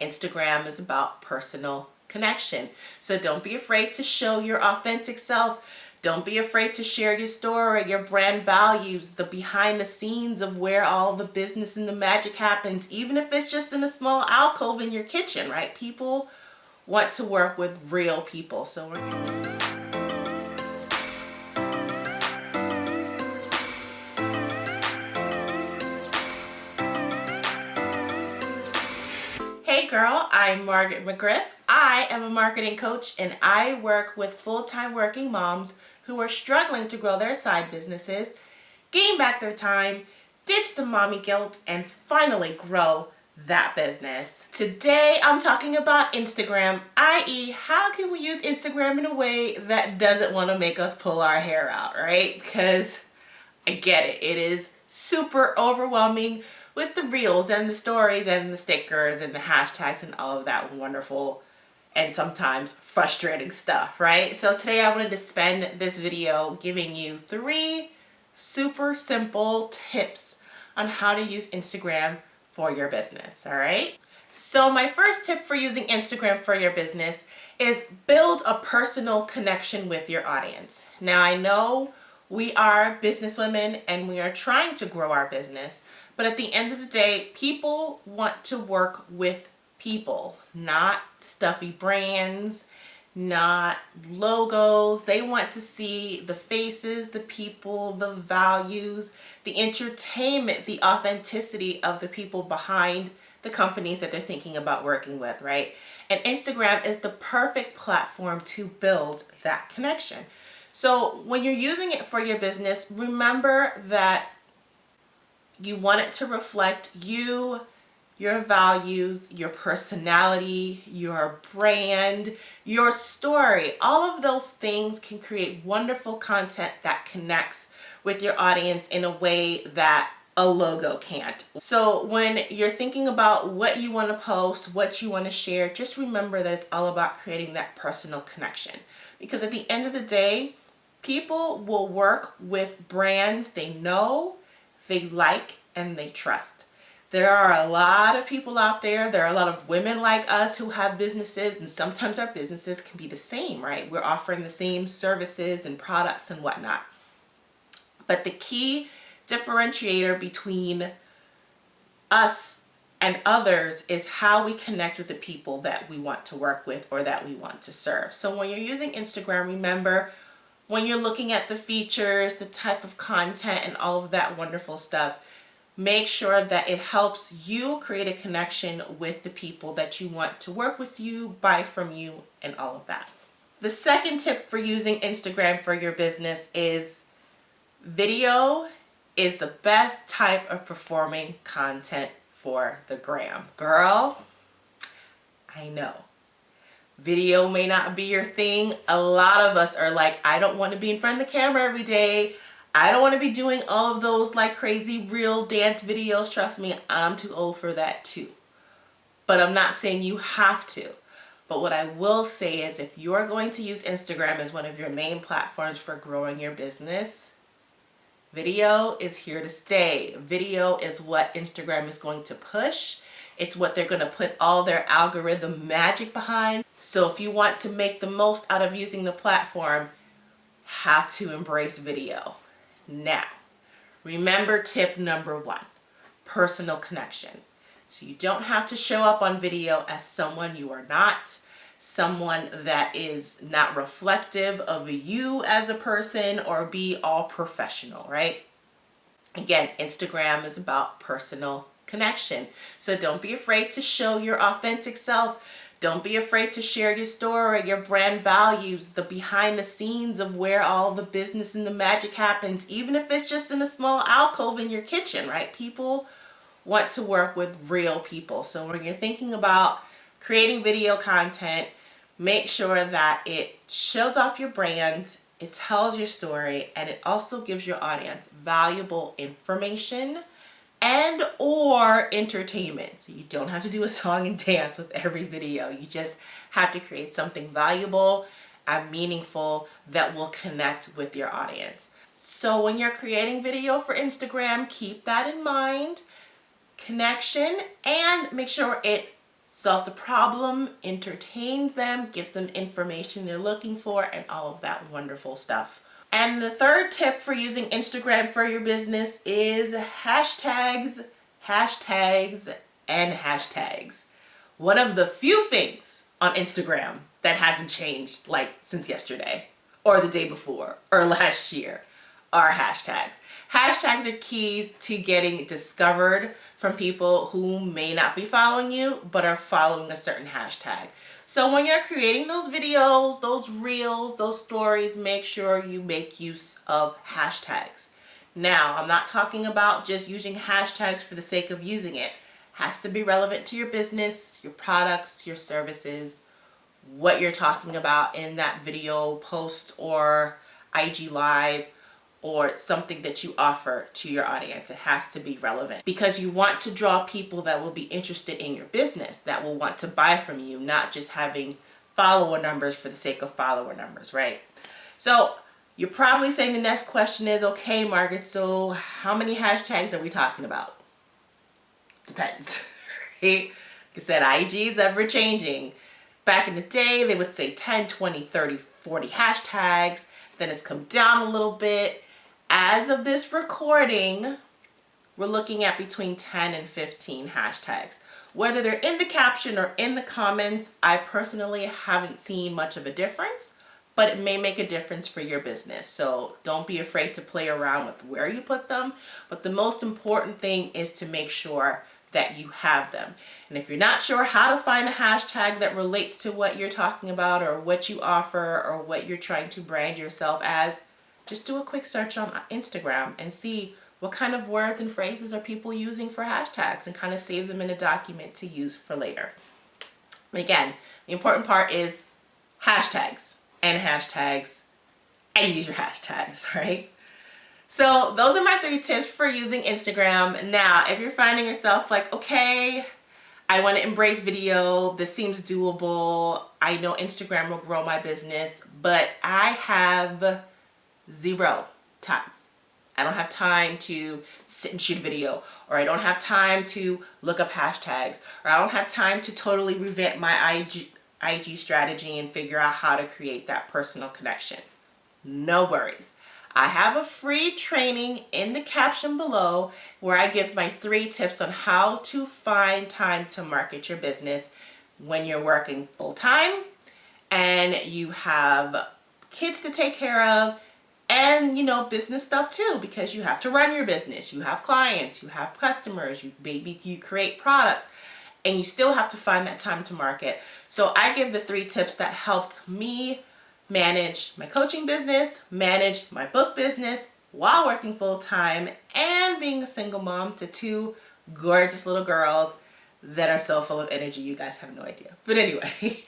Instagram is about personal connection. So don't be afraid to show your authentic self. Don't be afraid to share your story, your brand values, the behind the scenes of where all the business and the magic happens, even if it's just in a small alcove in your kitchen, right? People want to work with real people. So hey girl, I'm Margaret McGriff. I am a marketing coach and I work with full-time working moms who are struggling to grow their side businesses, gain back their time, ditch the mommy guilt, and finally grow that business. Today I'm talking about Instagram, i.e. how can we use Instagram in a way that doesn't want to make us pull our hair out, right? Because I get it. It is super overwhelming with the reels and the stories and the stickers and the hashtags and all of that wonderful and sometimes frustrating stuff, right? So today I wanted to spend this video giving you 3 super simple tips on how to use Instagram for your business, all right? So my first tip for using Instagram for your business is build a personal connection with your audience. Now I know we are businesswomen and we are trying to grow our business, but at the end of the day, people want to work with people, not stuffy brands, not logos. They want to see the faces, the people, the values, the entertainment, the authenticity of the people behind the companies that they're thinking about working with, right? And Instagram is the perfect platform to build that connection. So when you're using it for your business, remember that you want it to reflect you, your values, your personality, your brand, your story. All of those things can create wonderful content that connects with your audience in a way that a logo can't. So when you're thinking about what you want to post, what you want to share, just remember that it's all about creating that personal connection. Because at the end of the day, people will work with brands they know, they like, and they trust. There are a lot of people out there. There are a lot of women like us who have businesses, and sometimes our businesses can be the same, right? We're offering the same services and products and whatnot. But the key differentiator between us and others is how we connect with the people that we want to work with or that we want to serve. So when you're using Instagram, remember when you're looking at the features, the type of content and all of that wonderful stuff, make sure that it helps you create a connection with the people that you want to work with you, buy from you, and all of that. The second tip for using Instagram for your business is video is the best type of performing content for the gram. Girl, I know. Video may not be your thing. A lot of us are like, I don't want to be in front of the camera every day. I don't want to be doing all of those like crazy real dance videos. Trust me, I'm too old for that too. But I'm not saying you have to. But what I will say is if you're going to use Instagram as one of your main platforms for growing your business, video is here to stay. Video is what Instagram is going to push. It's what they're going to put all their algorithm magic behind. So if you want to make the most out of using the platform, have to embrace video. Now, remember tip number 1, personal connection. So you don't have to show up on video as someone you are not, someone that is not reflective of you as a person, or be all professional, right? Again, Instagram is about personal connection. So don't be afraid to show your authentic self. Don't be afraid to share your story, your brand values, the behind the scenes of where all the business and the magic happens, even if it's just in a small alcove in your kitchen, right? People want to work with real people. So when you're thinking about creating video content, make sure that it shows off your brand, it tells your story, and it also gives your audience valuable information and or entertainment. So you don't have to do a song and dance with every video. You just have to create something valuable and meaningful that will connect with your audience. So when you're creating video for Instagram, keep that in mind. Connection, and make sure it solves a problem, entertains them, gives them information they're looking for, and all of that wonderful stuff. And the third tip for using Instagram for your business is hashtags, hashtags, and hashtags. One of the few things on Instagram that hasn't changed like since yesterday or the day before or last year are hashtags. Hashtags are keys to getting discovered from people who may not be following you but are following a certain hashtag. So when you're creating those videos, those reels, those stories, make sure you make use of hashtags. Now, I'm not talking about just using hashtags for the sake of using it. It has to be relevant to your business, your products, your services, what you're talking about in that video post or IG live, or something that you offer to your audience. It has to be relevant because you want to draw people that will be interested in your business, that will want to buy from you, not just having follower numbers for the sake of follower numbers, right? So you're probably saying the next question is, okay, Margaret, so how many hashtags are we talking about? Depends, right? Like I said, IG is ever changing. Back in the day, they would say 10, 20, 30, 40 hashtags. Then it's come down a little bit. As of this recording, we're looking at between 10 and 15 hashtags. Whether they're in the caption or in the comments, I personally haven't seen much of a difference, but it may make a difference for your business. So don't be afraid to play around with where you put them. But the most important thing is to make sure that you have them. And if you're not sure how to find a hashtag that relates to what you're talking about or what you offer or what you're trying to brand yourself as, just do a quick search on Instagram and see what kind of words and phrases are people using for hashtags and kind of save them in a document to use for later. And again, the important part is hashtags and hashtags and use your hashtags, right? So those are my 3 tips for using Instagram. Now, if you're finding yourself like, okay, I want to embrace video, this seems doable, I know Instagram will grow my business, but I have 0 time. I don't have time to sit and shoot a video, or I don't have time to look up hashtags, or I don't have time to totally revamp my IG strategy and figure out how to create that personal connection. No worries. I have a free training in the caption below where I give my 3 tips on how to find time to market your business when you're working full-time and you have kids to take care of, and business stuff too, because you have to run your business, you have clients, you have customers, you create products, and you still have to find that time to market. So I give the 3 tips that helped me manage my coaching business, manage my book business while working full-time, and being a single mom to 2 gorgeous little girls that are so full of energy, you guys have no idea. But anyway,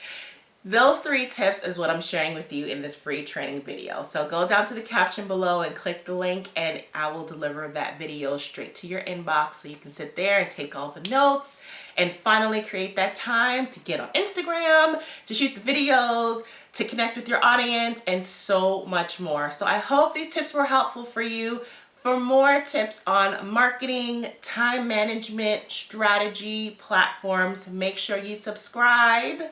those 3 tips is what I'm sharing with you in this free training video. So go down to the caption below and click the link, and I will deliver that video straight to your inbox so you can sit there and take all the notes and finally create that time to get on Instagram, to shoot the videos, to connect with your audience, and so much more. So I hope these tips were helpful for you. For more tips on marketing, time management, strategy, platforms, make sure you subscribe.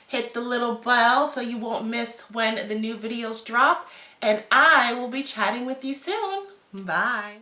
Hit the little bell so you won't miss when the new videos drop. And I will be chatting with you soon. Bye.